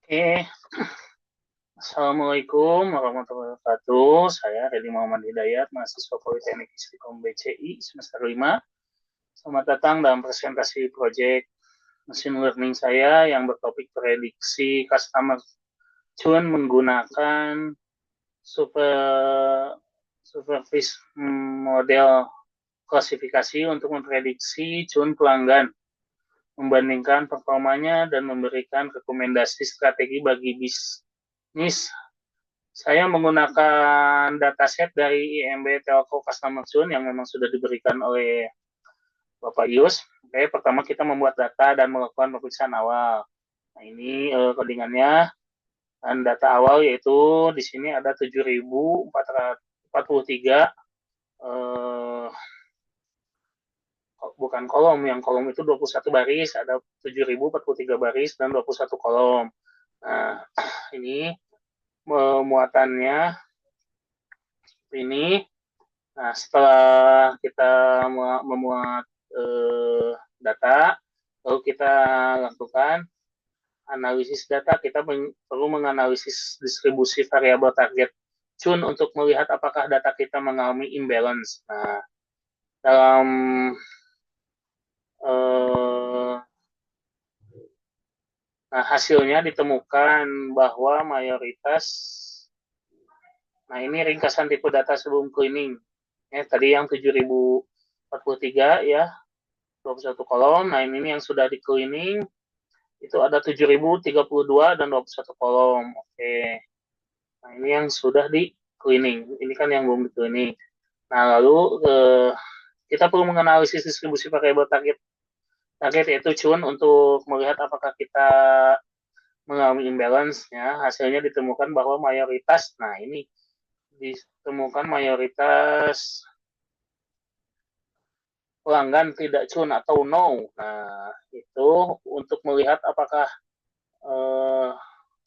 Oke, Assalamualaikum warahmatullahi wabarakatuh. Saya Redi Muhammad Hidayat, mahasiswa Politeknik Istiqomah BCI semester 5. Selamat datang dalam presentasi proyek machine learning saya yang bertopik prediksi customer churn menggunakan super supervis model klasifikasi untuk memprediksi churn pelanggan, membandingkan performanya dan memberikan rekomendasi strategi bagi bisnis. Saya menggunakan dataset dari IMB Telco Customer Tune yang memang sudah diberikan oleh Bapak Yus. Oke, pertama kita membuat data dan melakukan pemeriksaan awal. Nah, ini codingannya. Dan data awal yaitu di sini ada 7.443 eh, bukan kolom, yang kolom itu 21 baris, ada 7.043 baris dan 21 kolom. Nah, ini muatannya ini. Nah, setelah kita memuat data, lalu kita lakukan analisis data, kita perlu menganalisis distribusi variabel target Chun untuk melihat apakah data kita mengalami imbalance. Nah, dalam eh, hasilnya ditemukan bahwa mayoritas, nah ini ringkasan tipe data sebelum cleaning. Ya, tadi yang 7.043 ya, 21 kolom. Nah, ini yang sudah di cleaning itu ada 7.032 dan 21 kolom. Oke. Nah, ini yang sudah di cleaning. Ini kan yang belum di cleaning. Nah, lalu kita perlu menganalisis distribusi variabel target. Target yaitu cun untuk melihat apakah kita mengalami imbalance ya. Hasilnya ditemukan bahwa mayoritas, nah ini ditemukan mayoritas pelanggan tidak cun atau no. Nah, itu untuk melihat apakah eh,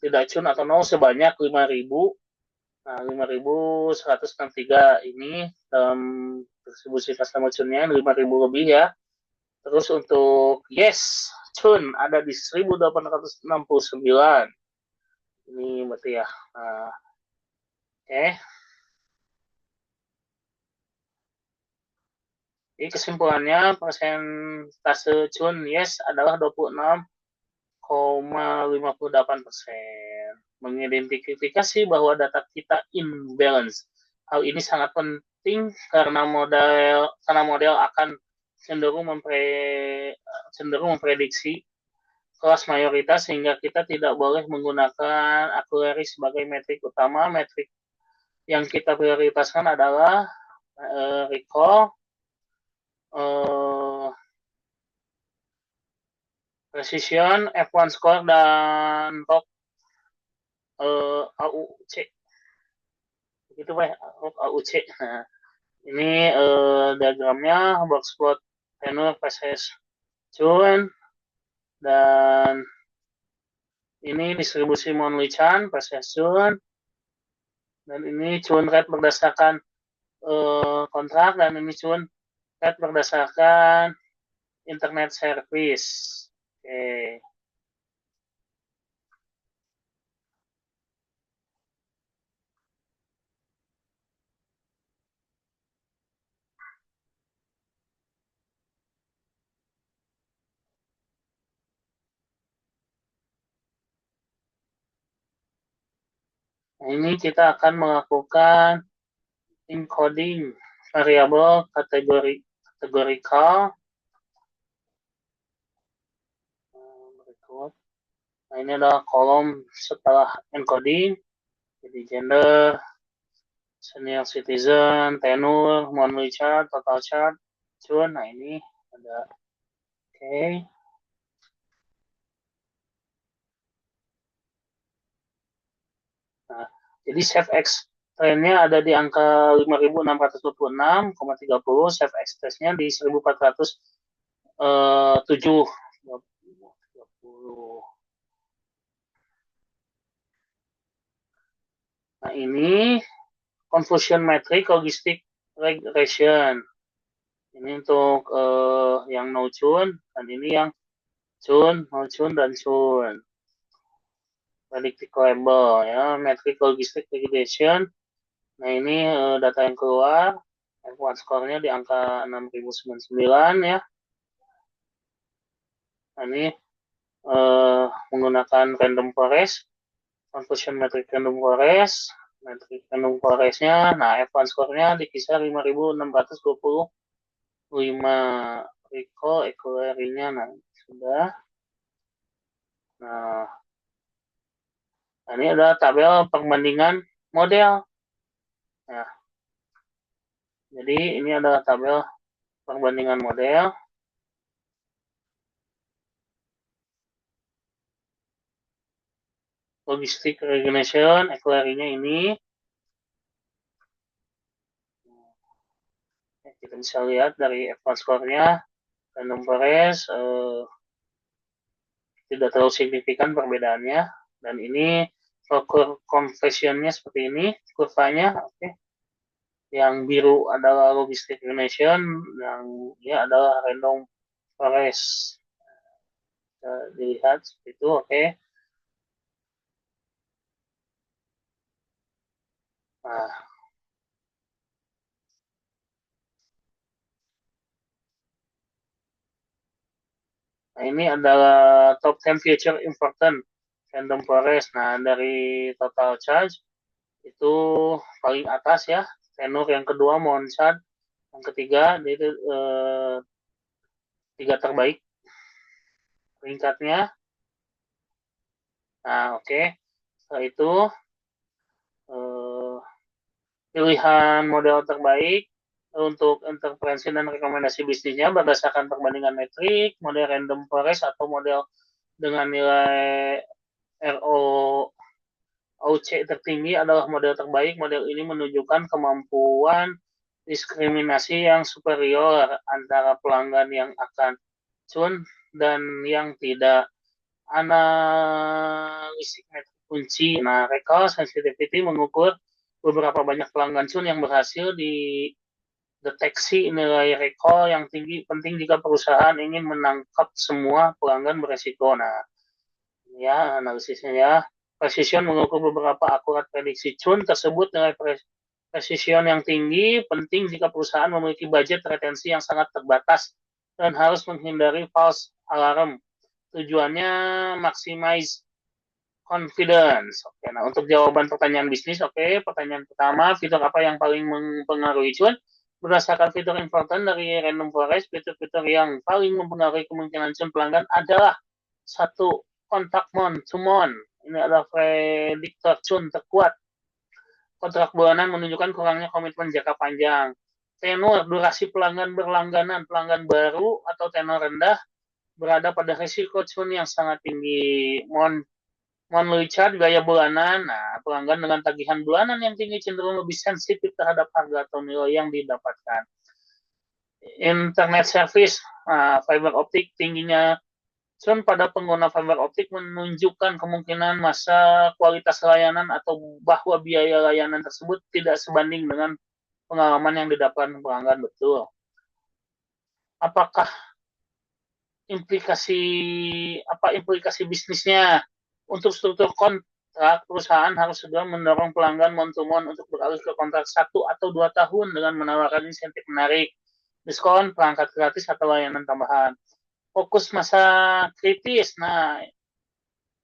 tidak cun atau no sebanyak 5.000. Nah, 5.163 ini dalam distribusi customer cun-nya 5.000 lebih ya. Terus untuk yes cun ada di 1.869. Ini berarti ya. Nah, oke. Jadi kesimpulannya persentase cun yes adalah 26,58%. Mengidentifikasi bahwa data kita imbalance. Hal ini sangat penting karena model akan cenderung memprediksi kelas mayoritas sehingga kita tidak boleh menggunakan akurasi sebagai metrik utama. Metrik yang kita prioritaskan adalah recall, uh, precision, F1 score, dan log AUC. Begitu Pak, log AUC. Nah, ini diagramnya box plot tenor versus Chun, dan ini distribusi Monley-Chan versus Chun, dan ini Chun rate berdasarkan kontrak, dan ini Chun rate berdasarkan internet service. Oke. Nah, ini kita akan melakukan encoding variabel kategorikal berikut. Nah, ini adalah kolom setelah encoding. Jadi gender, senior citizen, tenure, monthly chart, total chart, June. Nah, ini ada. Oke. Nah, jadi save X trennya ada di angka 5.626,30, save X testnya di 1.407. Nah, ini confusion metric logistic regression. Ini untuk yang no tune, dan ini yang tune, no tune, dan tune. predictable ya, metric logistic regression. Nah ini data yang keluar, F1 skornya di angka 6099 ya. Nah, ini menggunakan random forest, conversion metric random forest, metric random forestnya, nah F1 skornya di kisar 5625 recall equality-nya, nah sudah. Nah, ini adalah tabel perbandingan model. Nah, jadi ini adalah tabel perbandingan model. Logistic regression, equality-nya ini. Kita bisa lihat dari F1 skornya, random forest, tidak terlalu signifikan perbedaannya. Dan ini curve conversionnya seperti ini, kurvanya, oke. Yang biru adalah logistic regression, yang ini adalah random forest. Dilihat seperti itu, oke. Nah, ini adalah top 10 feature important random forest. Nah, dari total charge itu paling atas ya, tenor yang kedua Monsad, yang ketiga itu tiga terbaik peringkatnya. Nah, oke. Setelah itu eh, pilihan model terbaik untuk intervensi dan rekomendasi bisnisnya berdasarkan perbandingan metrik, model random forest atau model dengan nilai RO OC tertinggi adalah model terbaik. Model ini menunjukkan kemampuan diskriminasi yang superior antara pelanggan yang akan cun dan yang tidak. Analisis metrik kunci. Nah, recall sensitivity mengukur beberapa banyak pelanggan cun yang berhasil dideteksi nilai recall yang tinggi penting jika perusahaan ingin menangkap semua pelanggan beresiko. Nah, ya analisisnya ya. Precision mengukur beberapa akurat prediksi cun tersebut nilai precision yang tinggi penting jika perusahaan memiliki budget retensi yang sangat terbatas dan harus menghindari false alarm. Tujuannya maximize confidence. Oke, nah untuk jawaban pertanyaan bisnis, oke, pertanyaan pertama, fitur apa yang paling mempengaruhi cuan? Berdasarkan fitur important dari Random Forest, fitur-fitur yang paling mempengaruhi kemungkinan cuan pelanggan adalah satu, kontak month to month. Ini adalah prediktor cuan terkuat. Kontrak bulanan menunjukkan kurangnya komitmen jangka panjang. Tenor, durasi pelanggan berlangganan, pelanggan baru atau tenor rendah berada pada risiko cuan yang sangat tinggi. Monthly chart gaya bulanan. Nah, pelanggan dengan tagihan bulanan yang tinggi cenderung lebih sensitif terhadap harga atau nilai yang didapatkan. Internet service, fiber optik tingginya cuan pada pengguna fiber optik menunjukkan kemungkinan masa kualitas layanan atau bahwa biaya layanan tersebut tidak sebanding dengan pengalaman yang didapatkan pelanggan. Betul. Apakah implikasi implikasi bisnisnya? Untuk struktur kontrak, perusahaan harus segera mendorong pelanggan month-to-month untuk beralih ke kontrak 1 atau 2 tahun dengan menawarkan insentif menarik, diskon, perangkat gratis, atau layanan tambahan. Fokus masa kritis. Nah,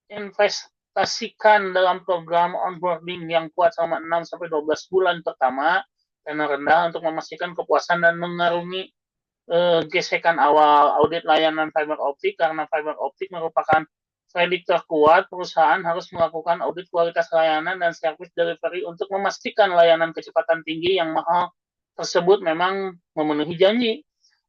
investasikan dalam program onboarding yang kuat selama 6-12 bulan pertama, tenor rendah untuk memastikan kepuasan dan mengarungi gesekan awal. Audit layanan fiber optik, karena fiber optik merupakan prediktor kuat, perusahaan harus melakukan audit kualitas layanan dan service delivery untuk memastikan layanan kecepatan tinggi yang mahal tersebut memang memenuhi janji.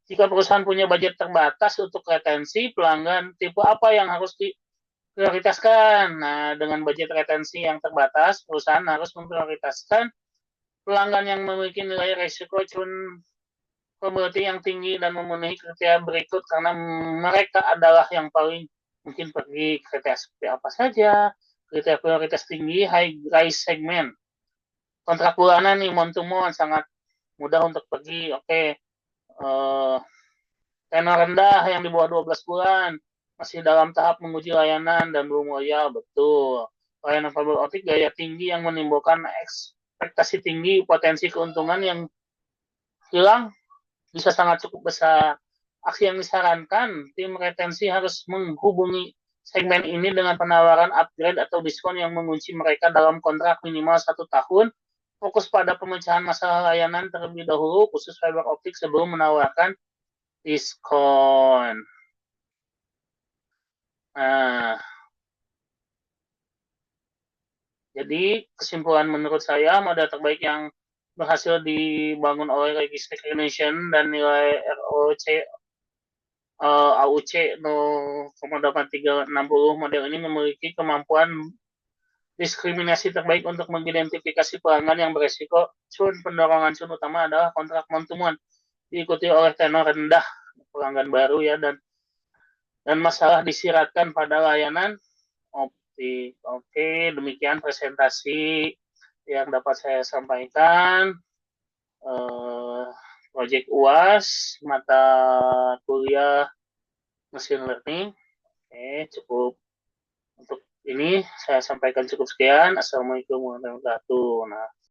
Jika perusahaan punya budget terbatas untuk retensi pelanggan, tipe apa yang harus diprioritaskan? Nah, dengan budget retensi yang terbatas, perusahaan harus memprioritaskan pelanggan yang memiliki nilai risiko probability yang tinggi dan memenuhi kriteria berikut karena mereka adalah yang paling mungkin pergi kriteria seperti apa saja. Kriteria prioritas tinggi, high rise segment. Kontrak bulanan nih, month to month, sangat mudah untuk pergi. Oke. Tenor rendah yang di bawah 12 bulan. Masih dalam tahap menguji layanan dan belum loyal. Betul. layanan fiber optik gaya tinggi yang menimbulkan ekspektasi tinggi, potensi keuntungan yang hilang bisa sangat cukup besar. Aksi yang disarankan, tim retensi harus menghubungi segmen ini dengan penawaran upgrade atau diskon yang mengunci mereka dalam kontrak minimal 1 tahun. Fokus pada pemecahan masalah layanan terlebih dahulu, khusus fiber optik sebelum menawarkan diskon. Nah, jadi kesimpulan menurut saya model terbaik yang berhasil dibangun oleh Logistic Recognition dan nilai ROC AUC 0,8360 model ini memiliki kemampuan diskriminasi terbaik untuk mengidentifikasi pelanggan yang beresiko churn. Pendorongan churn utama adalah kontrak month-to-month, diikuti oleh tenor rendah pelanggan baru ya, dan masalah disiratkan pada layanan optik. Oke, demikian presentasi yang dapat saya sampaikan. Project UAS mata kuliah machine learning. Oke, cukup untuk ini saya sampaikan cukup sekian. Assalamualaikum warahmatullahi wabarakatuh. Nah,